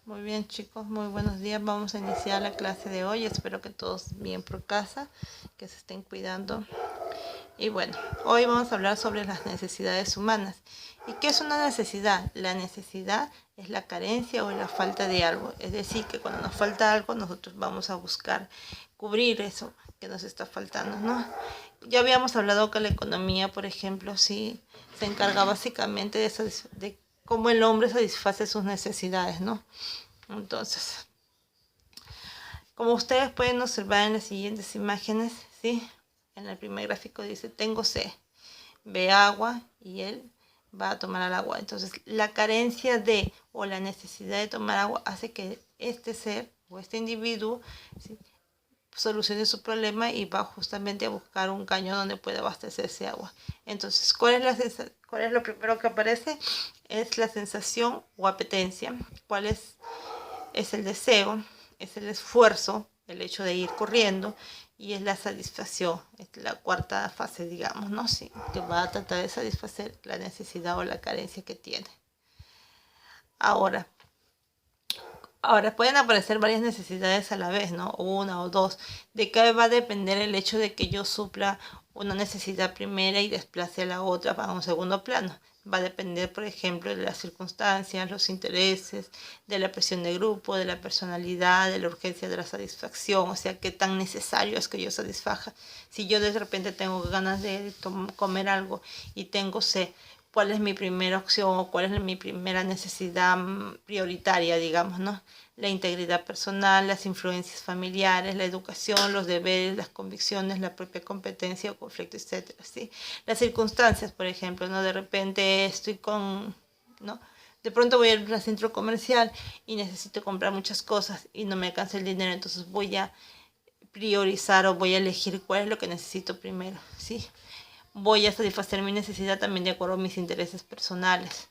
Muy bien, chicos, muy buenos días. Vamos a iniciar la clase de hoy. Espero que todos bien por casa, que se estén cuidando. Y bueno, hoy vamos a hablar sobre las necesidades humanas. ¿Y qué es una necesidad? La necesidad es la carencia o la falta de algo. Es decir, que cuando nos falta algo, nosotros vamos a buscar cubrir eso que nos está faltando, ¿no? Ya habíamos hablado que la economía, por ejemplo, sí se encarga básicamente de cómo el hombre satisface sus necesidades, ¿no? Entonces, como ustedes pueden observar en las siguientes imágenes, ¿sí? En el primer gráfico dice, tengo sed, ve agua y él va a tomar el agua. Entonces, la carencia de o la necesidad de tomar agua hace que este ser o este individuo, ¿sí?, solucione su problema y va justamente a buscar un caño donde pueda abastecerse de agua. Entonces, ¿cuál es lo primero que aparece? Es la sensación o apetencia. ¿Cuál es el deseo? Es el esfuerzo, el hecho de ir corriendo, y es la satisfacción, es la cuarta fase, digamos, ¿no? Sí, que va a tratar de satisfacer la necesidad o la carencia que tiene. Ahora pueden aparecer varias necesidades a la vez, ¿no? Una o dos. ¿De qué va a depender el hecho de que yo supla una necesidad primera y desplace a la otra para un segundo plano? Va a depender, por ejemplo, de las circunstancias, los intereses, de la presión de grupo, de la personalidad, de la urgencia de la satisfacción, o sea, qué tan necesario es que yo satisfaja. Si yo de repente tengo ganas de comer algo y tengo sed, ¿cuál es mi primera opción o cuál es mi primera necesidad prioritaria, digamos, ¿no? La integridad personal, las influencias familiares, la educación, los deberes, las convicciones, la propia competencia o conflicto, etcétera, ¿sí? Las circunstancias, por ejemplo, ¿no? De repente estoy ¿no? De pronto voy al centro comercial y necesito comprar muchas cosas y no me alcanza el dinero, entonces voy a priorizar o voy a elegir cuál es lo que necesito primero, ¿sí? Voy a satisfacer mi necesidad también de acuerdo a mis intereses personales.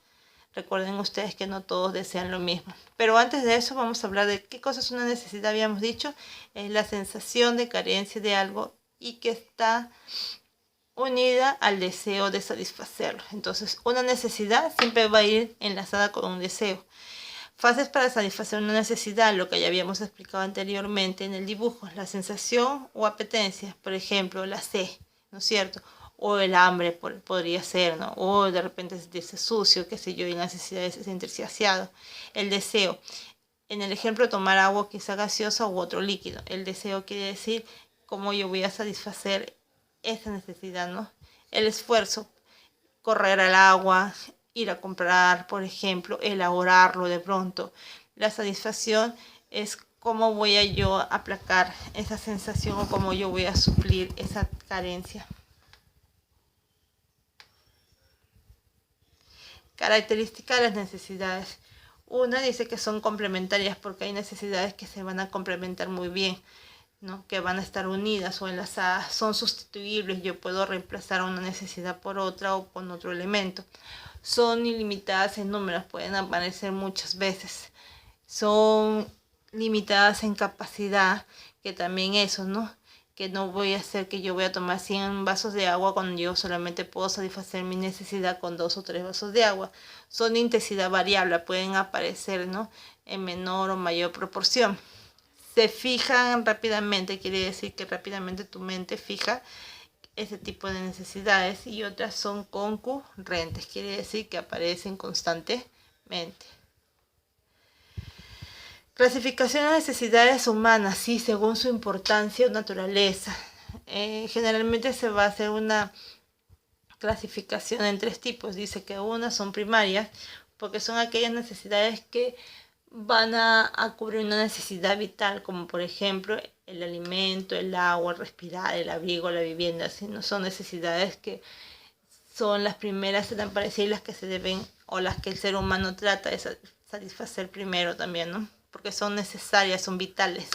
Recuerden ustedes que no todos desean lo mismo. Pero antes de eso vamos a hablar de qué cosa es una necesidad. Habíamos dicho, es la sensación de carencia de algo y que está unida al deseo de satisfacerlo. Entonces, una necesidad siempre va a ir enlazada con un deseo. Fases para satisfacer una necesidad, lo que ya habíamos explicado anteriormente en el dibujo, la sensación o apetencia, por ejemplo, la sed, ¿no es cierto? O el hambre podría ser, ¿no? O de repente sentirse sucio, qué sé yo, y la necesidad de sentirse saciado. El deseo, en el ejemplo, tomar agua quizá gaseosa u otro líquido. El deseo quiere decir cómo yo voy a satisfacer esa necesidad, ¿no? El esfuerzo, correr al agua, ir a comprar, por ejemplo, elaborarlo de pronto. La satisfacción es cómo voy a yo aplacar esa sensación o cómo yo voy a suplir esa carencia. Característica de las necesidades. Una dice que son complementarias porque hay necesidades que se van a complementar muy bien, ¿no? Que van a estar unidas o enlazadas, son sustituibles, yo puedo reemplazar una necesidad por otra o con otro elemento. Son ilimitadas en números, pueden aparecer muchas veces. Son limitadas en capacidad, que también eso, ¿no? Que no voy a hacer que yo voy a tomar 100 vasos de agua cuando yo solamente puedo satisfacer mi necesidad con 2 o 3 vasos de agua. Son de intensidad variable, pueden aparecer, ¿no?, en menor o mayor proporción. Se fijan rápidamente, quiere decir que rápidamente tu mente fija ese tipo de necesidades, y otras son concurrentes, quiere decir que aparecen constantemente. Clasificación de necesidades humanas, sí, según su importancia o naturaleza. Generalmente se va a hacer una clasificación en 3 tipos. Dice que unas son primarias, porque son aquellas necesidades que van a cubrir una necesidad vital, como por ejemplo el alimento, el agua, el respirar, el abrigo, la vivienda. ¿Sí? No son necesidades que son las primeras en aparecer y las que se deben, o las que el ser humano trata de satisfacer primero también, ¿no? Porque son necesarias, son vitales.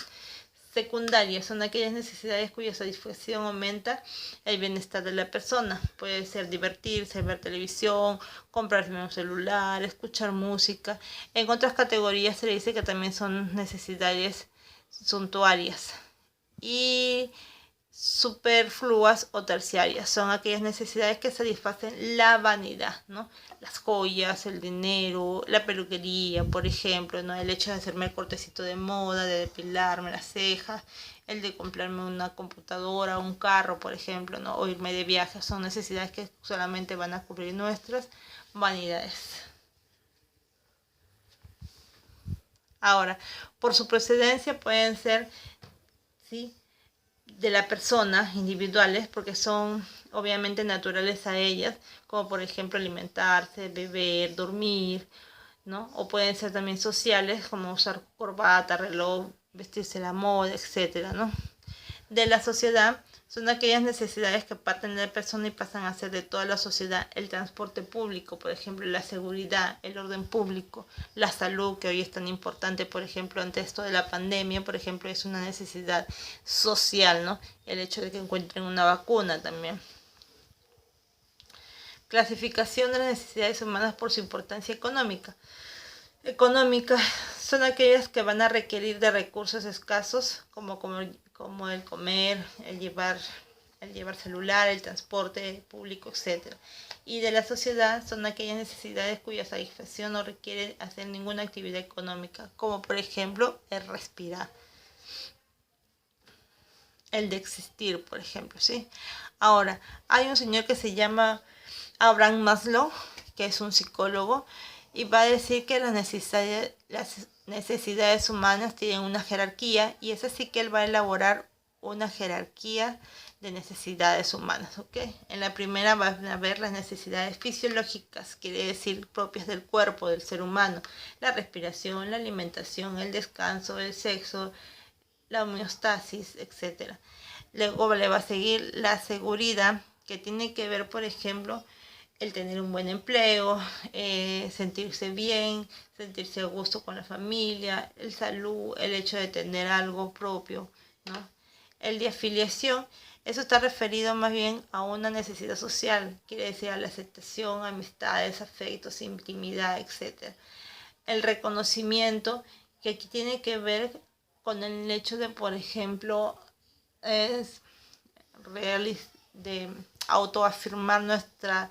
Secundarias son aquellas necesidades cuya satisfacción aumenta el bienestar de la persona. Puede ser divertirse, ver televisión, comprarse un celular, escuchar música. En otras categorías se le dice que también son necesidades suntuarias. Y superfluas o terciarias. Son aquellas necesidades que satisfacen la vanidad, ¿no? Las joyas, el dinero, la peluquería, por ejemplo, ¿no? El hecho de hacerme el cortecito de moda, de depilarme las cejas, el de comprarme una computadora, un carro, por ejemplo, ¿no? O irme de viaje. Son necesidades que solamente van a cubrir nuestras vanidades. Ahora, por su procedencia pueden ser, ¿sí?, de la persona, individuales, porque son obviamente naturales a ellas, como por ejemplo alimentarse, beber, dormir, ¿no? O pueden ser también sociales, como usar corbata, reloj, vestirse a la moda, etcétera, ¿no? De la sociedad son aquellas necesidades que parten de la persona y pasan a ser de toda la sociedad. El transporte público, por ejemplo, la seguridad, el orden público, la salud, que hoy es tan importante, por ejemplo, ante esto de la pandemia, por ejemplo, es una necesidad social, ¿no? El hecho de que encuentren una vacuna también. Clasificación de las necesidades humanas por su importancia económica. Económicas son aquellas que van a requerir de recursos escasos, como el comer, el llevar celular, el transporte público, etc. Y de la sociedad son aquellas necesidades cuya satisfacción no requiere hacer ninguna actividad económica, como por ejemplo el respirar, el de existir, por ejemplo, ¿sí? Ahora, hay un señor que se llama Abraham Maslow, que es un psicólogo, y va a decir que las necesidades humanas tienen una jerarquía, y es así que él va a elaborar una jerarquía de necesidades humanas, ¿ok? En la primera van a ver las necesidades fisiológicas, quiere decir propias del cuerpo del ser humano, la respiración, la alimentación, el descanso, el sexo, la homeostasis, etc. Luego le va a seguir la seguridad, que tiene que ver, por ejemplo, el tener un buen empleo, sentirse bien, sentirse a gusto con la familia, el salud, el hecho de tener algo propio, ¿no? El de afiliación, eso está referido más bien a una necesidad social, quiere decir a la aceptación, amistades, afectos, intimidad, etc. El reconocimiento, que aquí tiene que ver con el hecho de, por ejemplo, de autoafirmar nuestra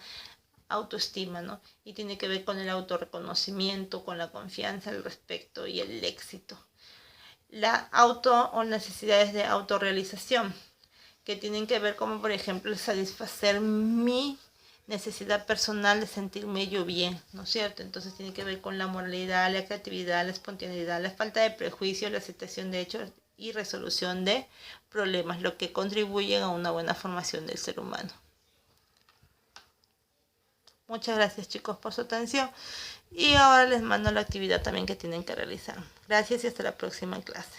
autoestima, ¿no? Y tiene que ver con el autorreconocimiento, con la confianza, el respeto y el éxito. La o necesidades de autorrealización, que tienen que ver como, por ejemplo, el satisfacer mi necesidad personal de sentirme yo bien, ¿no es cierto? Entonces tiene que ver con la moralidad, la creatividad, la espontaneidad, la falta de prejuicio, la aceptación de hechos y resolución de problemas, lo que contribuyen a una buena formación del ser humano. Muchas gracias, chicos, por su atención, y ahora les mando la actividad también que tienen que realizar. Gracias y hasta la próxima clase.